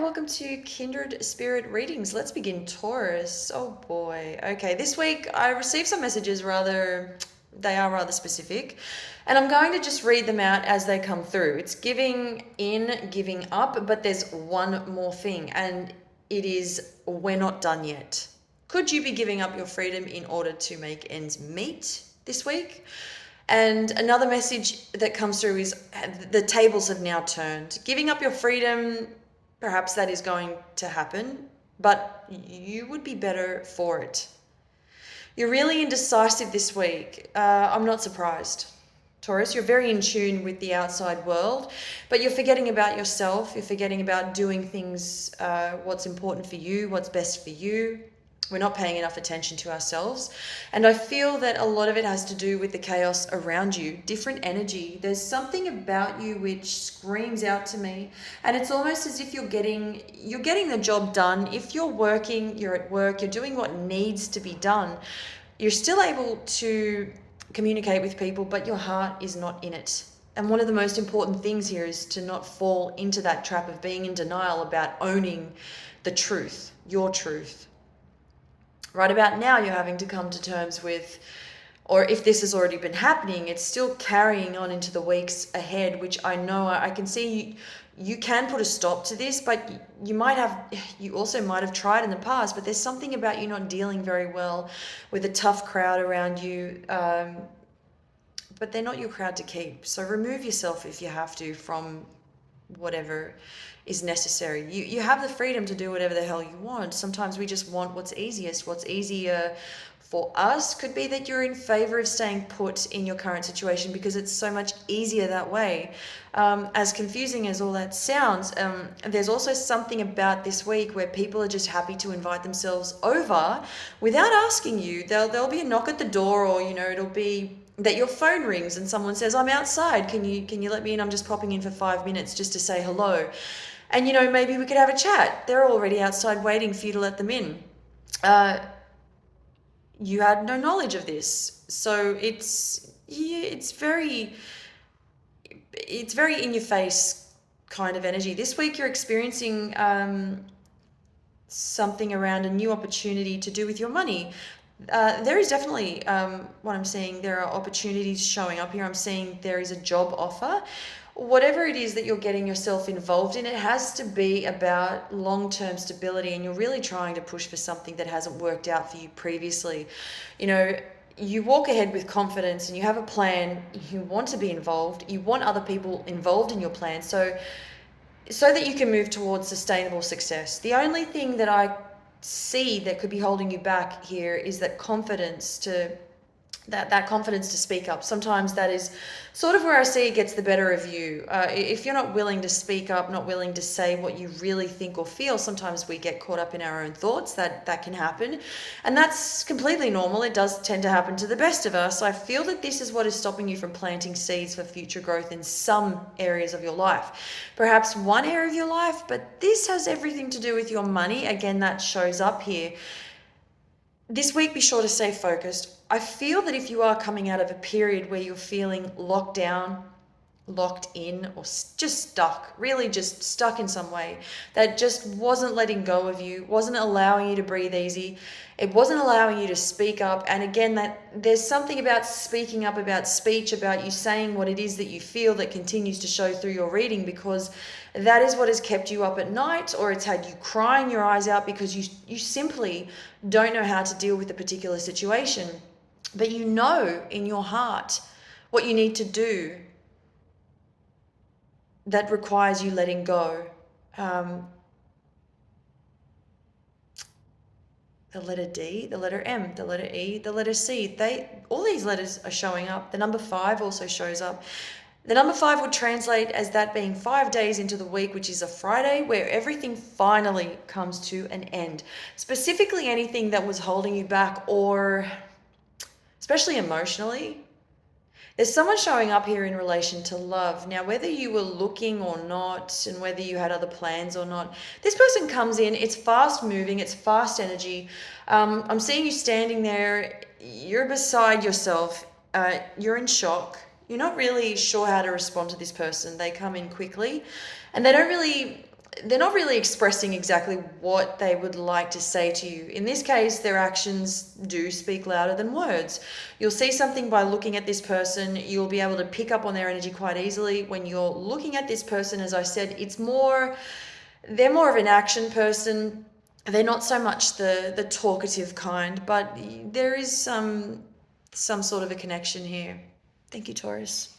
welcome to Kindred Spirit Readings. Let's begin, Taurus. Oh boy. Okay, this week I received some messages they are rather specific, and I'm going to just read them out as they come through. It's giving in, giving up, but there's one more thing, and it is we're not done yet. Could you be giving up your freedom in order to make ends meet this week? And another message that comes through is the tables have now turned. Giving up your freedom, perhaps that is going to happen, but you would be better for it. You're really indecisive this week. I'm not surprised. Taurus, you're very in tune with the outside world, but you're forgetting about yourself. You're forgetting about doing things, what's important for you, what's best for you. We're not paying enough attention to ourselves. And I feel that a lot of it has to do with the chaos around you, different energy. There's something about you which screams out to me. And it's almost as if you're getting the job done. If you're working, you're at work, you're doing what needs to be done. You're still able to communicate with people, but your heart is not in it. And one of the most important things here is to not fall into that trap of being in denial about owning the truth, your truth. Right about now, you're having to come to terms with, or if this has already been happening, it's still carrying on into the weeks ahead, which I know I can see you can put a stop to this, but you also might have tried in the past, but there's something about you not dealing very well with a tough crowd around you, but they're not your crowd to keep. So remove yourself if you have to from whatever is necessary. You have the freedom to do whatever the hell you want. Sometimes we just want what's easiest. What's easier for us could be that you're in favor of staying put in your current situation because it's so much easier that way. As confusing as all that sounds, there's also something about this week where people are just happy to invite themselves over without asking you. There'll be a knock at the door, or it'll be that your phone rings and someone says, I'm outside, can you let me in? I'm just popping in for 5 minutes just to say hello. And maybe we could have a chat. They're already outside waiting for you to let them in. You had no knowledge of this. So it's very in your face kind of energy. This week you're experiencing something around a new opportunity to do with your money. There is definitely, what I'm seeing, there are opportunities showing up here. I'm seeing there is a job offer. Whatever it is that you're getting yourself involved in, it has to be about long-term stability, and you're really trying to push for something that hasn't worked out for you previously. You walk ahead with confidence and you have a plan. You want to be involved. You want other people involved in your plan so that you can move towards sustainable success. The only thing that I see that could be holding you back here is that confidence to speak up. Sometimes that is sort of where I see it gets the better of you. If you're not willing to speak up, not willing to say what you really think or feel, sometimes we get caught up in our own thoughts. That can happen. And that's completely normal. It does tend to happen to the best of us. I feel that this is what is stopping you from planting seeds for future growth in some areas of your life. Perhaps one area of your life, but this has everything to do with your money. Again, that shows up here. This week, be sure to stay focused. I feel that if you are coming out of a period where you're feeling locked down, locked in, or just stuck, really just stuck in some way, that just wasn't letting go of you, wasn't allowing you to breathe easy, it wasn't allowing you to speak up. And again, that there's something about speaking up, about speech, about you saying what it is that you feel that continues to show through your reading, because that is what has kept you up at night, or it's had you crying your eyes out because you simply don't know how to deal with a particular situation. But you know in your heart what you need to do that requires you letting go. The letter D, the letter M, the letter E, the letter C, all these letters are showing up. The number 5 also shows up. The number 5 would translate as that being 5 days into the week, which is a Friday, where everything finally comes to an end. Specifically anything that was holding you back, or especially emotionally. There's someone showing up here in relation to love. Now, whether you were looking or not, and whether you had other plans or not, this person comes in, it's fast moving, it's fast energy. I'm seeing you standing there, you're beside yourself, you're in shock. You're not really sure how to respond to this person. They come in quickly and they don't really they're not really expressing exactly what they would like to say to you. In this case, their actions do speak louder than words. You'll see something by looking at this person. You'll be able to pick up on their energy quite easily. When you're looking at this person, as I said, they're more of an action person. They're not so much the talkative kind, but there is some sort of a connection here. Thank you, Taurus.